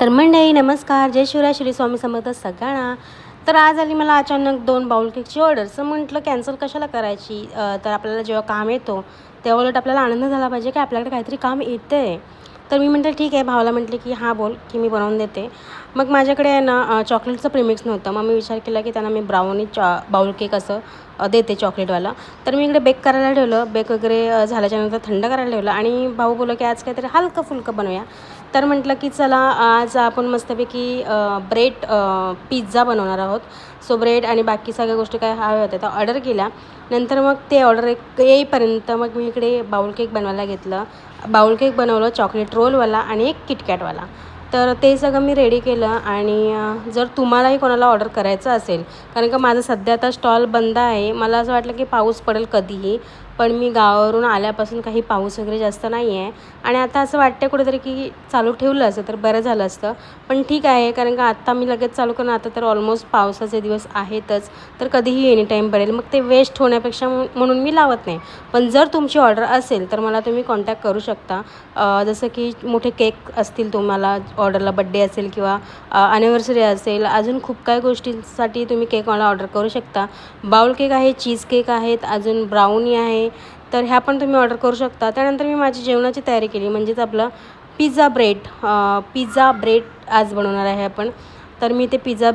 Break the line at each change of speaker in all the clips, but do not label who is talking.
तर मंडळी नमस्कार, जय शिवराय, श्री स्वामी समर्थ सगळ्यांना. तर आज आली मला अचानक 2 बाउल केकची ऑर्डर. तर म्हटलं कॅन्सल कशाला करायची. तर आपल्याला जेव्हा काम येतो तेव्हा उलट आपल्याला आनंद झाला पाहिजे की आपल्याकडे काहीतरी काम येतं आहे. तर मी म्हटलं ठीक आहे, भावाला म्हटले की हां बोल की मी बनवून देते. मग माझ्याकडे आहे ना चॉकलेटचं प्रीमिक्स नव्हतं. मग मी विचार केला की त्यांना मी ब्राउनी बाउल केक असं देते चॉकलेटवाला. तर मी इकडे बेक करायला ठेवलं. बेक वगैरे झाल्याच्यानंतर थंड करायला ठेवलं आणि भाऊ बोलला की आज काहीतरी हलकं फुलकं बनवूया. तर म्हटलं की चला आज आपण मस्तपैकी ब्रेड पिझ्झा बनवणार आहोत. सो ब्रेड आणि बाकी सगळ्या गोष्टी काय हव्या होत्या त्या ऑर्डर केल्या. नंतर मग ते ऑर्डर येईपर्यंत मग मी इकडे बाउल केक बनवायला घेतलं. बाउल केक बनवलं, चॉकलेट रोलवाला आणि एक किटकॅटवाला. तर ते सगळं मी रेडी केलं आणि जर तुम्हालाही कोणाला ऑर्डर करायचं असेल, कारण का माझं सध्या आता स्टॉल बंद आहे. मला असं वाटलं की पाऊस पडेल कधीही, पण मी गावावरून आल्यापासून काही पाऊस वगैरे जास्त नाही आहे आणि आता असं वाटतं कुठेतरी की चालू ठेवलं असतं तर बरं झालं असतं. पण ठीक आहे, कारण का आत्ता मी लगेच चालू करून आता तर ऑलमोस्ट पावसाचे दिवस आहेतच, तर कधीही एनी टाईम पडेल. मग ते वेस्ट होण्यापेक्षा म्हणून मी लावत नाही. पण जर तुमची ऑर्डर असेल तर मला तुम्ही कॉन्टॅक्ट करू शकता. जसं की मोठे केक असतील तुम्हाला ऑर्डरला, बड्डे असेल किंवा ॲनिव्हर्सरी असेल, अजून खूप काही गोष्टींसाठी तुम्ही केक मला ऑर्डर करू शकता. बाउल केक आहे, चीज केक आहेत, अजून ब्राउनी आहे, तर ह्या पण तुम्ही ऑर्डर करू शकता. त्यानंतर मी माझी जेवणाची तयारी केली, म्हणजेच आपलं पिझ्झा ब्रेड आज बनवणार आहे आपण. तर मी ते पिझ्झा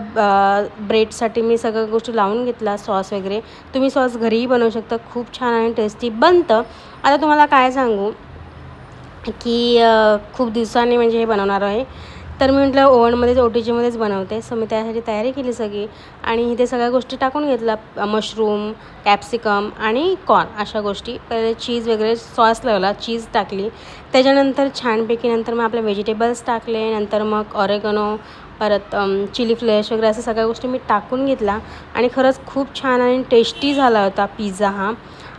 ब्रेडसाठी मी सगळ्या गोष्टी लावून घेतला, सॉस वगैरे. तुम्ही सॉस घरीही बनवू शकता, खूप छान आणि टेस्टी बनतं. आता तुम्हाला काय सांगू की खूप दिवसांनी म्हणजे हे बनवणार आहे. तर मी म्हटलं ओव्हनमध्येच OTGमध्येच बनवते. सो मी त्यासाठी तयारी केली सगळी आणि इथे सगळ्या गोष्टी टाकून घेतल्या. मशरूम, कॅप्सिकम आणि कॉर्न अशा गोष्टी. पहिले चीज वगैरे सॉस लावला, चीज टाकली. त्याच्यानंतर छानपैकी नंतर मग आपले व्हेजिटेबल्स टाकले. नंतर मग ऑरेगनो, परत चिली फ्लेश वगैरे असं सगळ्या गोष्टी मी टाकून घेतला आणि खरंच खूप छान आणि टेस्टी झाला होता पिझ्झा हा.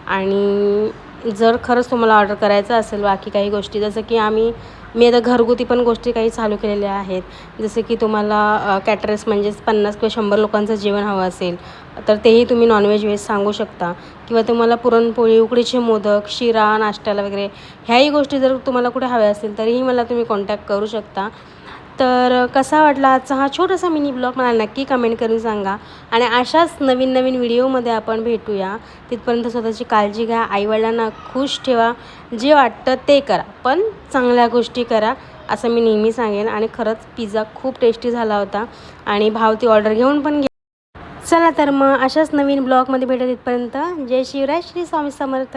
आणि जर खरंच तुम्हाला ऑर्डर करायचं असेल बाकी काही गोष्टी, जसं की मी आता घरगुती पण गोष्टी काही चालू केलेल्या आहेत. जसं की तुम्हाला कॅटरर्स म्हणजेच 50 किंवा 100 लोकांचं जेवण हवं असेल तर तेही तुम्ही नॉनव्हेज व्हेज सांगू शकता. किंवा तुम्हाला पुरणपोळी, उकडीचे मोदक, शिरा नाश्त्याला वगैरे ह्याही गोष्टी जर तुम्हाला कुठे हव्या असतील तरीही मला तुम्ही कॉन्टॅक्ट करू शकता. तर कसा वाटला आजचा हा छोटासा मिनी ब्लॉग मला नक्की कमेंट करून सांगा. आणि अशाच नवीन नवीन व्हिडिओमध्ये आपण भेटूया. तिथपर्यंत स्वतःची काळजी घ्या, आईवडिलांना खुश ठेवा, जे वाटतं ते करा, पण चांगल्या गोष्टी करा असं मी नेहमी सांगेन. आणि खरंच पिझ्झा खूप टेस्टी झाला होता आणि भाव ती ऑर्डर घेऊन पण चला तर मग अशाच नवीन ब्लॉगमध्ये भेटू. तिथपर्यंत जय शिवराय, श्री स्वामी समर्थ.